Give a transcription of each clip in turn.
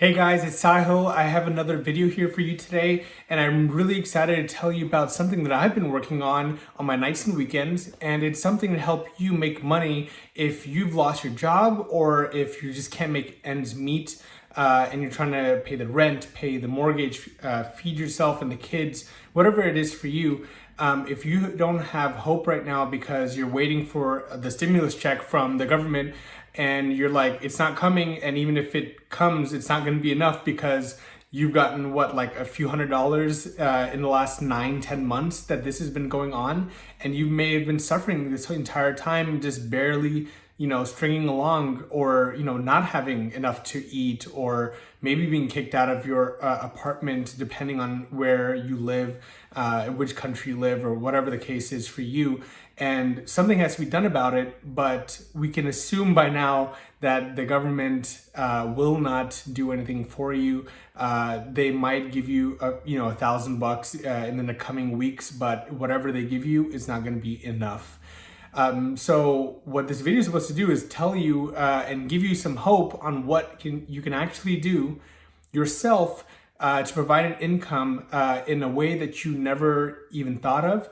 Hey guys, it's Sahil. I have another video here for you today, and I'm really excited to tell you about something that I've been working on my nights and weekends, and it's something to help you make money if you've lost your job or if you just can't make ends meet and you're trying to pay the rent, pay the mortgage, feed yourself and the kids, whatever it is for you. If you don't have hope right now because you're waiting for the stimulus check from the government and you're like, it's not coming, and even if it comes, it's not going to be enough because you've gotten like a few $100s in the last 9-10 months that this has been going on, and you may have been suffering this entire time, just barely stringing along, or not having enough to eat, or maybe being kicked out of your apartment depending on where you live, which country you live, or whatever the case is for you. And something has to be done about it, but we can assume by now that the government will not do anything for you. They might give you $1,000 in the coming weeks, but whatever they give you is not going to be enough. So what this video is supposed to do is tell you and give you some hope on what you can actually do yourself to provide an income in a way that you never even thought of.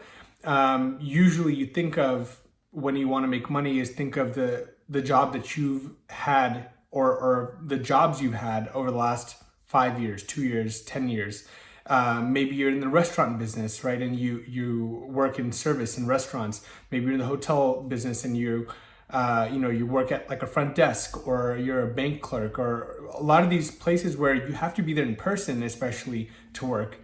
Usually you think of, when you want to make money, is think of the job that you've had, or the jobs you've had over the last 5 years, 2 years, 10 years. Maybe you're in the restaurant business, right? And you work in service in restaurants. Maybe you're in the hotel business and you work at like a front desk, or you're a bank clerk, or a lot of these places where you have to be there in person, especially to work.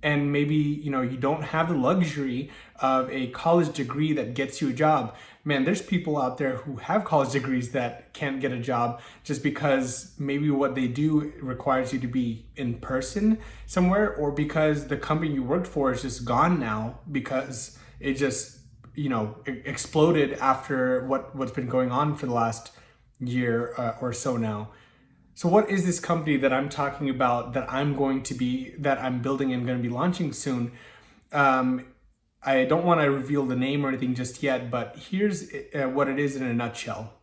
And maybe, you don't have the luxury of a college degree that gets you a job. Man, there's people out there who have college degrees that can't get a job just because maybe what they do requires you to be in person somewhere, or because the company you worked for is just gone now because it just, exploded after what's been going on for the last year or so now. So what is this company that I'm talking about, that I'm building and going to be launching soon? I don't want to reveal the name or anything just yet, but here's what it is in a nutshell.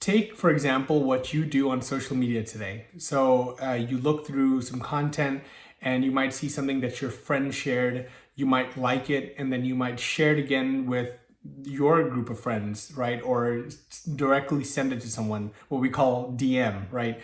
Take, for example, what you do on social media today. So you look through some content and you might see something that your friend shared. You might like it, and then you might share it again with your group of friends, right? Or directly send it to someone, what we call DM, right?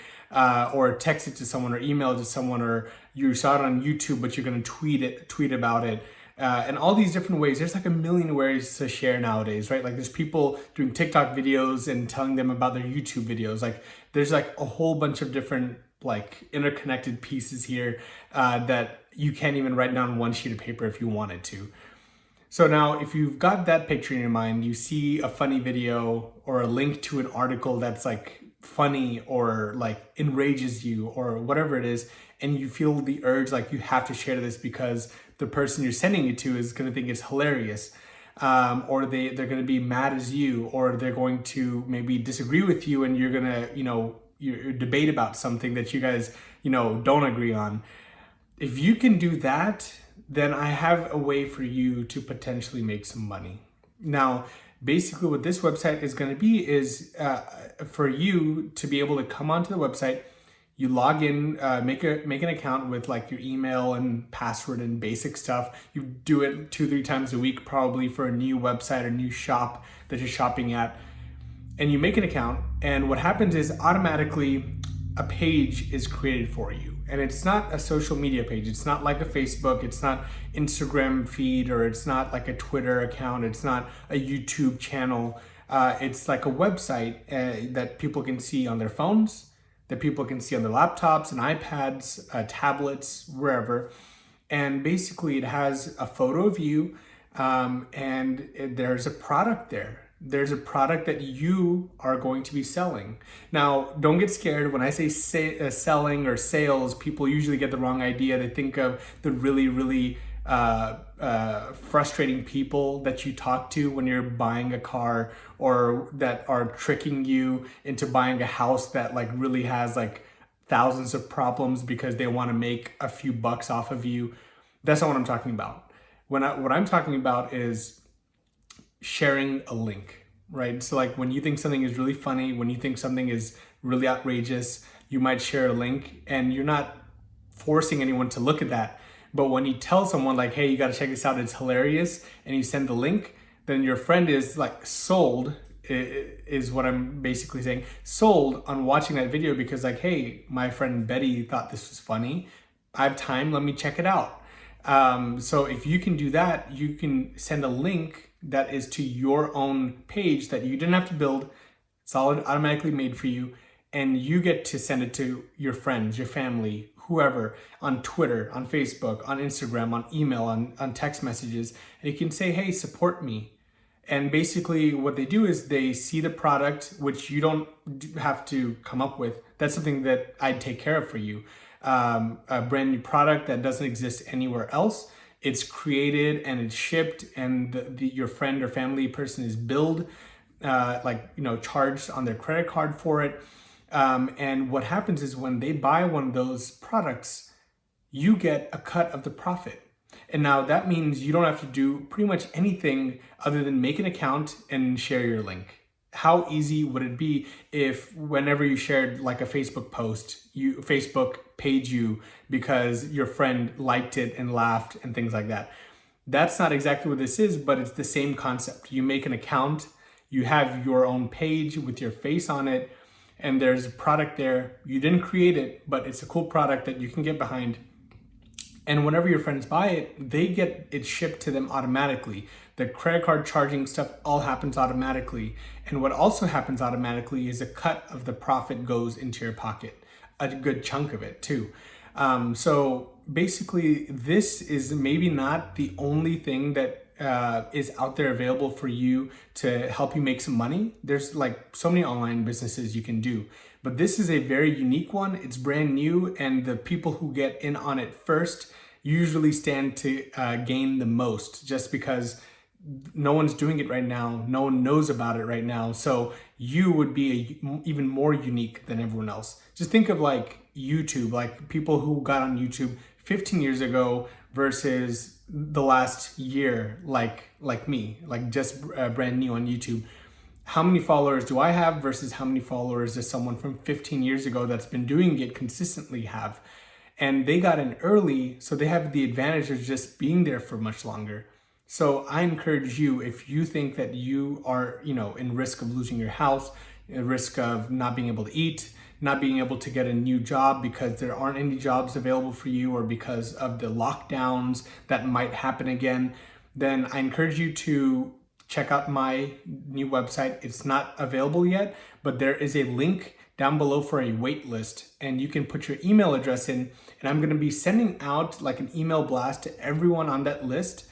Or text it to someone, or email it to someone, or you saw it on YouTube, but you're going to tweet about it. And all these different ways. There's like a million ways to share nowadays, right? Like there's people doing TikTok videos and telling them about their YouTube videos. Like there's like a whole bunch of different like interconnected pieces here that you can't even write down on one sheet of paper if you wanted to. So now if you've got that picture in your mind, you see a funny video or a link to an article that's like funny or like enrages you or whatever it is, and you feel the urge like you have to share this because the person you're sending it to is going to think it's hilarious, or they're going to be mad as you, or they're going to maybe disagree with you, and you're going to you debate about something that you guys don't agree on. If you can do that, then I have a way for you to potentially make some money. Now, basically what this website is going to be is for you to be able to come onto the website. You log in, make an account with like your email and password and basic stuff. You do it 2-3 times a week, probably, for a new website or new shop that you're shopping at. And you make an account, and what happens is automatically a page is created for you. And it's not a social media page. It's not like a Facebook. It's not Instagram feed, or it's not like a Twitter account. It's not a YouTube channel. It's like a website that people can see on their phones, that people can see on their laptops and iPads, tablets, wherever. And basically it has a photo of you, and there's a product there. There's a product that you are going to be selling. Now, don't get scared. When I say selling or sales, people usually get the wrong idea. They think of the really, really frustrating people that you talk to when you're buying a car, or that are tricking you into buying a house that like really has like thousands of problems because they want to make a few bucks off of you. That's not what I'm talking about. What I'm talking about is sharing a link, right? So like when you think something is really funny, when you think something is really outrageous, you might share a link and you're not forcing anyone to look at that. But when you tell someone like, hey, you got to check this out, it's hilarious, and you send the link, then your friend is like sold, is what I'm basically saying, sold on watching that video because like, hey, my friend Betty thought this was funny. I have time, let me check it out. So if you can do that, you can send a link that is to your own page that you didn't have to build. It's all automatically made for you. And you get to send it to your friends, your family, whoever, on Twitter, on Facebook, on Instagram, on email, on text messages. And you can say, hey, support me. And basically what they do is they see the product, which you don't have to come up with. That's something that I'd take care of for you. A brand new product that doesn't exist anywhere else. It's created and it's shipped, and your friend or family person is billed, charged on their credit card for it. And what happens is when they buy one of those products, you get a cut of the profit. And now that means you don't have to do pretty much anything other than make an account and share your link. How easy would it be if whenever you shared like a Facebook post, Facebook paid you because your friend liked it and laughed and things like that? That's not exactly what this is, but it's the same concept. You make an account, you have your own page with your face on it, and there's a product there. You didn't create it, but it's a cool product that you can get behind. And whenever your friends buy it, they get it shipped to them automatically. The credit card charging stuff all happens automatically. And what also happens automatically is a cut of the profit goes into your pocket, a good chunk of it too. So basically, this is maybe not the only thing that is out there available for you to help you make some money. There's like so many online businesses you can do, but this is a very unique one. It's brand new, and the people who get in on it first usually stand to gain the most, just because no one's doing it right now. No one knows about it right now. So you would be even more unique than everyone else. Just think of like YouTube, like people who got on YouTube 15 years ago versus the last year, like me, like just brand new on YouTube. How many followers do I have versus how many followers does someone from 15 years ago that's been doing it consistently have? And they got in early, so they have the advantage of just being there for much longer. So I encourage you, if you think that you are, in risk of losing your house, in risk of not being able to eat, not being able to get a new job because there aren't any jobs available for you, or because of the lockdowns that might happen again, then I encourage you to check out my new website. It's not available yet, but there is a link down below for a wait list, and you can put your email address in, and I'm going to be sending out like an email blast to everyone on that list,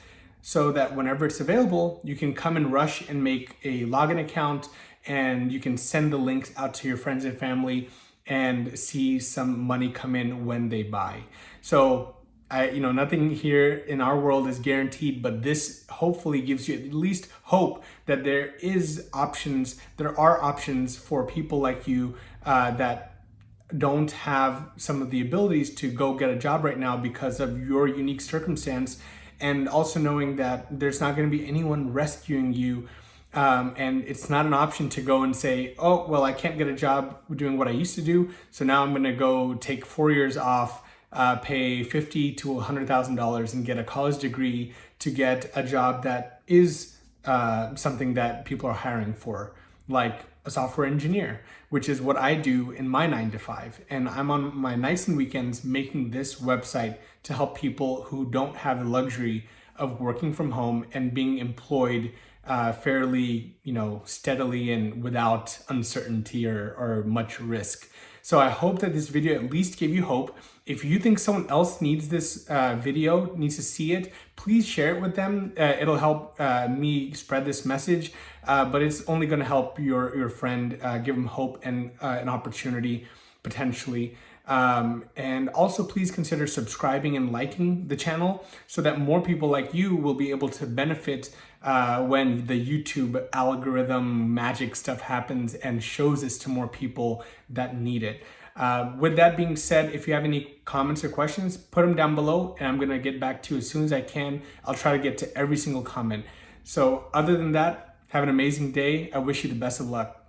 so that whenever it's available, you can come and rush and make a login account, and you can send the links out to your friends and family and see some money come in when they buy. So nothing here in our world is guaranteed, but this hopefully gives you at least hope that there are options for people like you that don't have some of the abilities to go get a job right now because of your unique circumstance. And also knowing that there's not going to be anyone rescuing you. And it's not an option to go and say, oh, well, I can't get a job doing what I used to do, so now I'm going to go take 4 years off, pay $50,000 to $100,000 and get a college degree to get a job that is something that people are hiring for, like a software engineer, which is what I do in my 9 to 5. And I'm on my nights and weekends making this website to help people who don't have the luxury of working from home and being employed fairly, steadily and without uncertainty or much risk. So I hope that this video at least gave you hope. If you think someone else needs this video, needs to see it, please share it with them. It'll help me spread this message, but it's only going to help your friend, give them hope and an opportunity potentially. And also please consider subscribing and liking the channel so that more people like you will be able to benefit when the YouTube algorithm magic stuff happens and shows this to more people that need it. With that being said, if you have any comments or questions, put them down below and I'm going to get back to you as soon as I can. I'll try to get to every single comment. So other than that, have an amazing day. I wish you the best of luck.